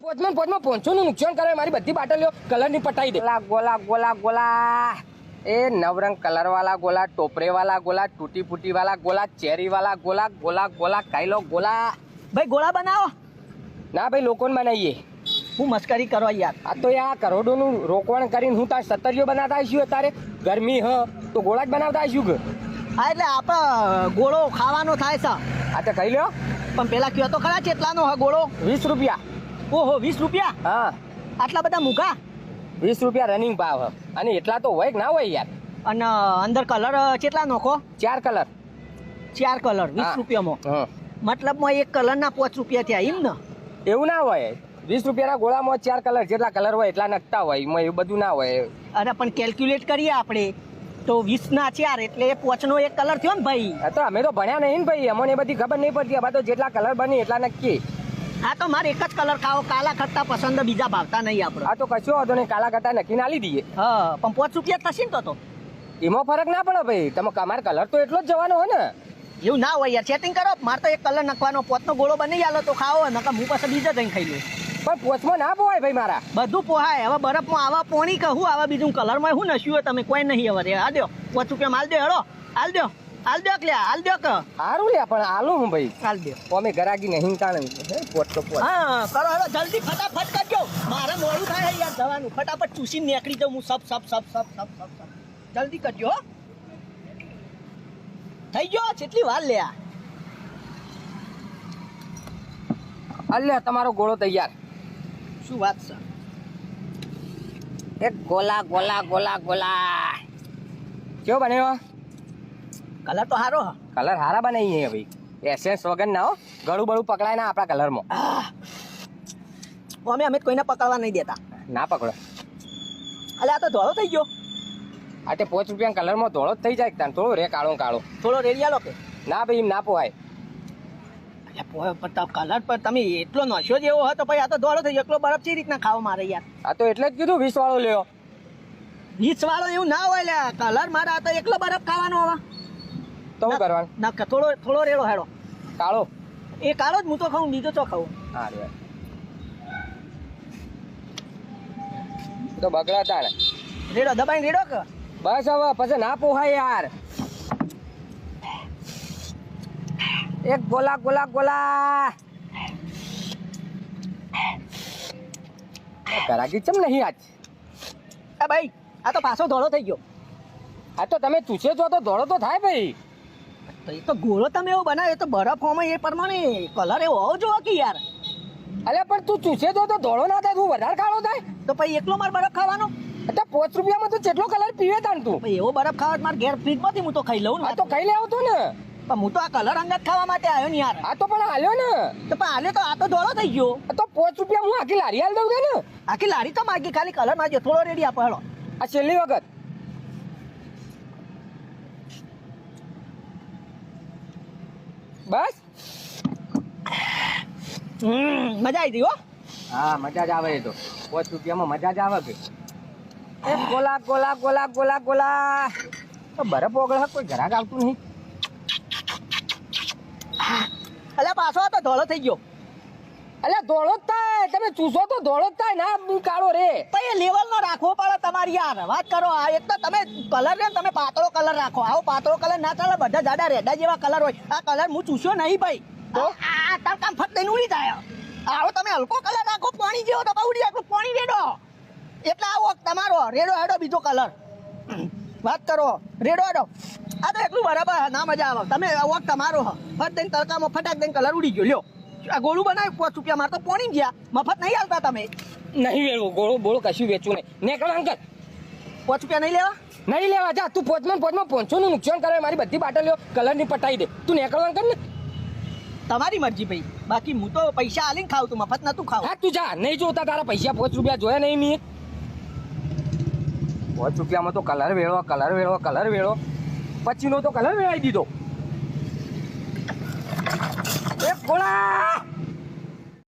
પોચમાં 500 નું નુકસાન કરે મારી બધી બાટલીઓ કલરની પટાઈ દે. ગોલા ગોલા ગોલા એ નવરંગ કલર વાળા ગોલા, ટોપરે વાળા ગોલા, તૂટી ફૂટી વાળા ગોલા, ચેરી વાળા ગોલા, ગોલા ગોલા ખાઈ લો ગોલા. ભાઈ ગોળા બનાવો. ના ભાઈ લોકોને બનાવીએ. હું મસ્કરી કરો યાર. આ તો યાર કરોડોનું રોકવણ કરીને હું તાર સત્તરીઓ બનાવતા આવીશું અત્યારે ગરમી તો ગોળા જ બનાવતા આવીશું કે. હા એટલે આપણે ગોળો ખાવાનો થાય છે. આ તો કહી લ્યો. પણ પેલા કયો તો ખરા કેટલાનો હ ગોળો? 20 રૂપિયા. ઓહો 20 રૂપિયા? હા. આટલા બધા મૂકા? 20 રૂપિયા રનિંગ ભાવ અને એટલા તો હોય કે ના હોય યાર. અને અંદર કલર કેટલા નાખો? 4 કલર. 4 કલર 20 રૂપિયામાં? મતલબમાં એક કલરના 5 રૂપિયા થયા એમ ને? એવું ના હોય. 20 રૂપિયાના ગોળામાં 4 કલર જેટલા કલર હોય એટલા નખતા હોય એમાં એવું બધું ના હોય. અરે પણ કેલ્ક્યુલેટ કરીએ આપણે તો 20 ના 4 એટલે 5 નો એક કલર થયો ને ભાઈ. તો અમે તો ભણ્યા નહીં ને ભાઈ, અમને એ બધી ખબર નહીં પડતી. આ તો જેટલા કલર બની એટલા નક્કી. હા તો મારે એક જ કલર ખાવો, કાલા ખટ્ટા પસંદ, બીજા ભાવતા નહીં આપણે. આ તો કશો વાંધો નહીં, કાલા કરતા નક્કી ના લઈ દઈએ. હા પણ 5 રૂપિયા થશે ને તો એમાં ફરક ના પડે ભાઈ. તમે અમારે કલર તો એટલો જ જવાનો હોય ને. એવું ના હોય યાર, સેટિંગ કરો. મારે તો એક કલર નાખવાનો, 5 નો ગોળો બની આલો તો ખાવો, નકર હું પાછા બીજા જઈને ખાઈ લઉં. પણ પોચમાં ના પોવાય ભાઈ મારા. બધું પોહાય. હવે બરફમાં આવા પોણી કહું, આવા બીજું કલરમાં શું નશ્યું હોય તમે કોઈ નહીં. હવે આ દો 5 રૂપિયા માલ દો. હેડો હાલ દો, હાલ દો કે હાલ દો કે સારું લે. પણ આલું હું ભાઈ હાલ દો. અમે ગરાગી નહીં તાણે પોચ તો પોચ. હા કરો હેડો જલ્દી ફટાફટ કરજો, મારે મોડું થાય યાર જવાનું. ફટાફટ ચૂસીને નીકળી જાઉં હું. સબ સબ સબ સબ સબ સબ સબ જલ્દી કરજો. થઈ ગયો કેટલી વાર લે. અલ્યા તમારો ગોળો તૈયાર. શું વાત છે? એક ગોલા ગોલા ગોલા ગોલા કેવો બન્યો? કલર તો સારો હ. કલર હારા બનાવીએ ભાઈ, એસેન્સ વગર ના હો. ગળું બળું પકડાય ના આપણા કલરમાં. અમે કોઈને પકડવા નહીં દેતા. ના પકડો. અલે આ તો ધોળો થઈ ગયો. આ તે 5 રૂપિયા કલરમાં ધોળો જ થઈ જાય. તાન થોડો રે કાળો કાળો. થોડો રેડિયાલો કે ના ભાઈ એમ ના પોવાય. કલર પર તમે એટલો નશો જેવો હતો પછી આ તો ધોળો થઈ ગયો. એટલો બરફ ચી રીતના ખાવો મારે યાર? આ તો એટલે જ કીધું 20 વાળો લ્યો. 20 વાળો એવું ના હોય લે. કલર મારે આ તો એકલો બરફ ખાવાનો હવે. તો શું કરવાનું? ના થોડો રેડો હેડો. કાળો? એ કાળો જ હું તો ખાઉં, બીજો તો ખાઉં. હા રે તો બગડા તાણે. રેડો દબાઈને રેડો કે બસ હવે પછી ના પોહાય યાર. એક ગોલા ગોલા ગોલા. કરાગી ચમ નહીં આજ? એ ભાઈ આ તો પાછો ધોળો થઈ ગયો. આ તો તમે ચૂસે છો તો ધોળો તો થાય ભાઈ. તો એ તો ગોળો તમે એવો બનાવ્યો તો બરફ હોમાં એ પ્રમાણે કલર એવો હોવો જોવો કે યાર. અલ્યા પણ તું ચૂસે તો ધોળો ના થાય, તું વધારે કાળો થાય. તો પછી એકલો મારે બરફ ખાવાનો? એટલે 5 રૂપિયામાં તો જેટલો કલર પીવે તાણ તું. પછી એવો બરફ ખાવા મારે ઘેર ફ્રીજમાંથી હું તો ખાઈ લઉં ને. આ તો ખાઈ લેવો તો ને. પણ હું તો આ કલર અંગત ખાવા માટે આવ્યો ને યાર. આ તો પણ હાલ્યો ને. તો પણ હાલે તો આ તો ધોળો થઈ ગયો. તો 5 રૂપિયા હું આખી લારી હાલ દઉં ને. આખી લારી તો માગી, ખાલી કલર માગજો. થોડો રેડી આપો હેડો. આ છેલ્લી વખત. બસ મજા આવી ગઈ હો. હા મજા જ આવે. એ તો 5 રૂપિયામાં મજા જ આવે કે. એ ગોલા ગોલા ગોલા ગોલા ગોલા. તો બરફ ઓગળે કોઈ ઘરાક આવતું નહીં. અલ્યા પાછો તો ધોળો થઈ ગયો. અલ્યા ધોળો જ થાય. તમે ચૂસો તો ધોળો જ થાય. ના કાળો રે. પછી લેવલ નો રાખવો પડે તમારી યાર. વાત કરો. આ એક તો તમે કલર ને તમે પાતળો કલર રાખો. આવો પાતળો કલર ના ચાલે. બધા જાડા રેડા જેવા કલર હોય. આ કલર હું ચૂસ્યો નહીં ભાઈ. તો આ તડકામ ફટ દઈને ઉડી જાય. આવો તમે હલકો કલર રાખો, પાણી જેવો તો ઉડી જાય. પાણી રેડો એટલે આવો તમારો રેડો હેડો બીજો કલર. વાત કરો રેડો હેડો. આ તો એટલું બરાબર ના મજા આવે. તમે વોક તમારો ફટ દઈને તડકામાં ફટાક દઈને કલર ઉડી ગયો. લ્યો આ ગોળું બનાવ્યું 5 રૂપિયા. મારે તો પોણી ગયા. મફત નહીં આવતા તમે. નહીં વેચવું ગોળો બોળો કશું વેચવું નહીં. નેકળ અંકલ 5 રૂપિયા નહીં લેવા? નહીં લેવા. જા તું 500 નું નુકસાન કરે મારી બધી બાટલીઓ કલરની પટાઈ દે. તું નેકળ અંકલ ને. તમારી મરજી ભાઈ. બાકી હું તો પૈસા આલીને ખાવ તું, મફત નતું ખાવ. હા તું જા. નહીં જોતા તારા પૈસા 5 રૂપિયા જોયા નહીં મેં. 5 રૂપિયામાં તો કલર વેળો કલર વેળો કલર વેળો. પછીનો તો કલર વેળાઈ દીધો. એ ગોળા